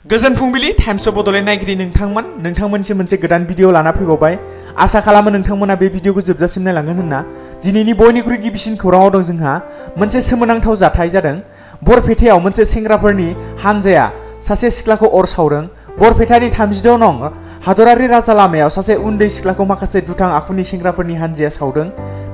गोजोन फुंबिलि times of Bodoland नायगिरि नोंथांमोनसिम मोनसे गोदान भिडिअ लाना फैबावबाय। आसा खालामो नोंथांमोना बे भिडिअखौ जोबजासिम नायलांगोन होनना। दिनैनि बयनिख्रुइ गिबिसिन खौराङाव दं जोंहा मोनसे सोमोनांथाव जाथाय जादों। बरपेटायाव मोनसे सेंग्राफोरनि हानजाया सासे सिख्लाखौ अर सावदों। बरपेटानि 36 नं हादरारि राजा लामायाव सासे उन्दै सिख्लाखौ माखासे दुथां आखुनि सेंग्राफोरनि हानजाया सावदों।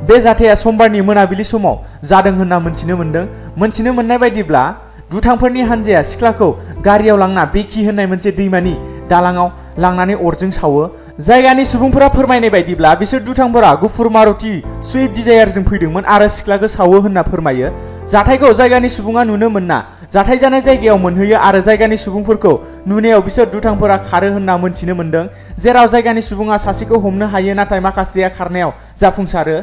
बे जाथाया समबारनि मोनाबिलि समाव जादों होनना मोनथिनो मोनदों। मोनथिनो मोननाय बायदिब्ला दुथांफोरनि हानजाया सिख्लाखौ गारियाव लांना बेखि होननाय मोनसे दैमानि दालाङाव लांनानै अरजों सावो। जायगानि सुबुंफोरा फोरमायनाय बायदिब्ला बिसोर दुथांफोरा गुफुर मारुति स्विफ्ट डिजायारजों फैदोंमोन आरो सिख्लाखौ सावो होनना फोरमायो। जाथायखौ जायगानि सुबुङा नुनो मोनना जाथाय जानाय जायगायाव मोनहैयो आरो जायगानि सुबुंफोरखौ नुनायाव बिसोर दुथांफोरा खारो होनना मोनथिनो मोनदों। जेराव जायगानि सुबुङा सासेखौ हमनो हायो नाथाय माखासेया खारनायाव जाफुंसारो।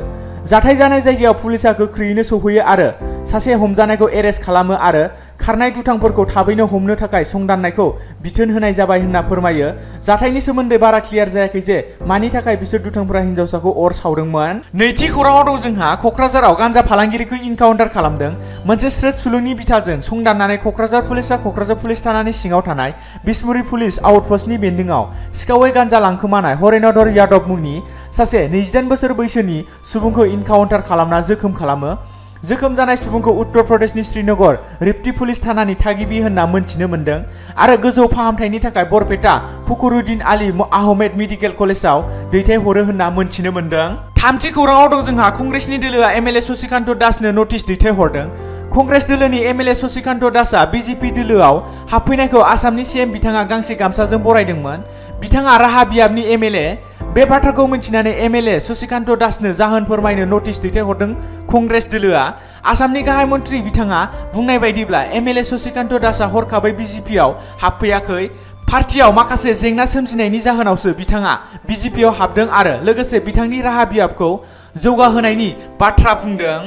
जाथाय जानाय जायगायाव पुलिसा गोख्रैयैनो सौफैयो आरो सासे हमजानायखौ एरेस्ट खालामो आरो खारनाय दुथांफोरखौ थाबैनो हमनो थाखाय संदाननायखौ बिथोन होनाय जाबाय होनना फोरमायो। जाथायनि सोमोन्दै बारा क्लियार जायाखै जे मानि थाखाय बिसोर दुथांफोरा हिन्जावसाखौ अर सावदोंमोन। नैथि खौराङाव दं जोंहा क'क्राझाराव गान्जा फालांगिरिखौ इनकाउन्टार खालामदों। मोनसे स्रोद सुलुंनि बिथाजों संदाननानै क'क्राझार पुलिसा क'क्राझार पुलिस थानानि सिङाव थानाय बिसमुरि पुलिस आउटपस्टनि बेन्दोंआव सिखावै गान्जा लांखोमानाय हरेन्द्र यादव मुंनि सासे 28 बोसोर बैसोनि सुबुंखौ इनकाउन्टार खालामना जोखोम खालामो। जोखोम जानाय सुबुंखौ उत्तर प्रदेशनि श्रीनगर रिप्टी पुलिस थानानि थागिबि होनना मोनथिनो मोनदों आरो गोजौ फाहामथायनि थाखाय बरपेटा फखरुद्दीन आली आहमेद मेडिकेल कलेजाव दैथायहरो होनना मोनथिनो मोनदों। थामथि खौराङाव दं जोंहा कंग्रेसनि दोलोआ एमएलए शशिकान्त दासनो नटिस दैथायहरदों। कंग्रेस दोलोनि एमएलए शशिकान्त दासआ बिजेपि दोलोआव हाबफैनायखौ आसामनि सीएम बिथाङा गांसे गामसाजों बरायदोंमोन। बिथाङा राहा बियाबनि एमएलए। बे बाथ्राखौ मिन्थिनानै एमएलए शशिकान्त दासनो जाहोन फोरमायनो नटिस दैथायहरदों कंग्रेस दोलोआ। आसामनि गाहाय मन्थ्रि बिथाङा बुंनाय बायदिब्ला एमएलए शशिकान्त दासआ हरखाबै बिजेपिआव हाबफैयाखै। पार्टियाव माखासे जेंना सोमजिनायनि जाहोनावसो बिथाङा बिजेपिआव हाबदों आरो लोगोसे बिथांनि राहा बियाबखौ जौगाहोनायनि बाथ्रा बुंदों।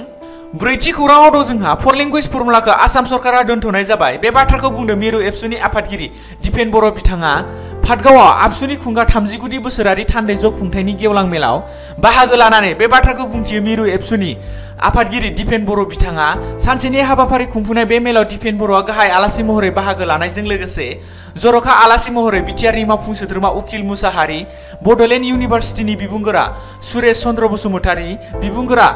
ब्रैथि खौराङाव दं जोंहा फर लेंगुवेज फर्मुलाखौ आसाम सरकारा दोनथ'नाय जाबाय। बे बाथ्राखौ बुंदों मिरु एबसुनि आफादगिरि दिपेन बर' बिथाङा। पाटगावआव आबसुनि खुंगा 39 बोसोरारि थान्दै जग खुंथायनि गेवलां मेलाव बाहागो लानानै बे बाथ्राखौ बुंथियो मिरु एबसुनि आफादगिरि दिपेन बर' बिथाङा। सानसेनि हाबाफारि खुंफुनाय बे मेलाव दिपेन बर'आ गाहाय आलासि महरै बाहागो लानायजों लोगोसे जर'खा आलासि महरै बिटिआरनि मावफुं सोद्रोमा उकिल मुसाहारि, बड'लेण्ड इउनिभार्सिटिनि बिबुंगोरा सुरेश चन्द्र बसुमतारी, बिबुंगोरा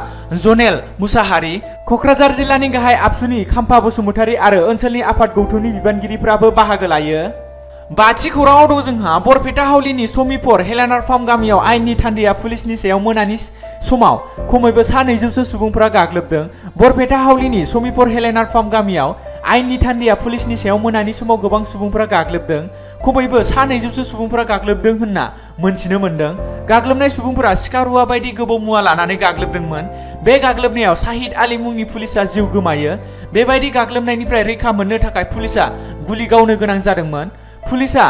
जनेल मुसाहारि, क'क्राझार जिल्लानि गाहाय आबसुनि खाम्फा बसुमतारी आरो ओनसोलनि आफाद गौथुमनि बिबानगिरिफ्राबो बाहागो लायो। बाथि खौराङाव दं जोंहा बरपेटा हावलिनि समीपर हेलेनार फार्म गामियाव आयेननि थान्दैया पुलिसनि सायाव मोनानि समाव खमैबो 200 सुबुंफोरा गाग्लोबदों। बरपेटा हावलिनि समीपर हेलेनार फार्म गामियाव आयेननि थान्दैया पुलिसनि सायाव मोनानि समाव गोबां सुबुंफोरा गाग्लोबदों। खमैबो 200 सुबुंफोरा गाग्लोबदों होनना मोनथिनो मोनदों। गाग्लोबनाय सुबुंफोरा सिखा रुवा बायदि गोबौ मुवा लानानै गाग्लोबदोंमोन। बे गाग्लोबनायाव साहिद आली मुंनि पुलिसा जिउ गोमायो। बेबायदि गाग्लोबनायनिफ्राय रैखा मोननो थाखाय पुलिसा गुलि गावनो गोनां जादोंमोन। पुलिसा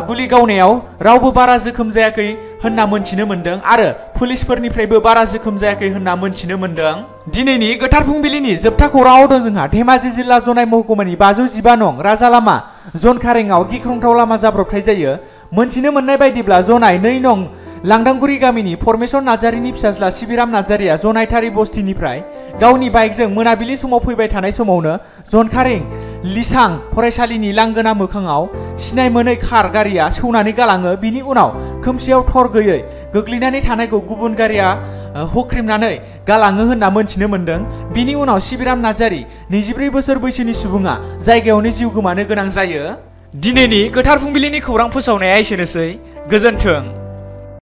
गुलि गावनायाव रावबो बारा जोखोम जायाखै होनना मोनथिनो मोनदों आरो पुलिसफोरनिफ्रायबो बारा जोखोम जायाखै होनना मोनथिनो मोनदों। दिनैनि गोथार फुंबिलिनि जोबथा खौराङाव दं जोंहा धेमाजि जिल्ला जनाय महकुमानि 512 नं राजा लामा जनखारेंआव गिख्रंथाव लामा जाब्रबथाय जायो। मोनथिनो मोननाय बायदिब्ला जनाय 2 नं लांदांगुरि गामिनि परमेश्वर नार्जारिनि फिसाज्ला सिबिराम नार्जारिया जनायथारि बस्तिनिफ्राय गावनि बाइकजों मोनाबिलि समाव फैबाय थानाय समावनो जनखारें लिसां फरायसालिनि लांगोना मोखाङाव सिनाय मोनै कार गारिया सौनानै गालाङो। बिनि उनाव खोमसियाव थर गैयै गोग्लैनानै थानायखौ गुबुन गारिया होख्रेमनानै गालाङो होनना मोनथिनो मोनदों। बिनि उनाव सिबिराम नार्जारि 24 बोसोर बैसोनि सुबुङा जायगायावनो जिउ गोमानो गोनां जायो। दिनैनि गोथार फुंबिलिनि खौरां फोसावनाया एसेनोसै। गोजोन्थों।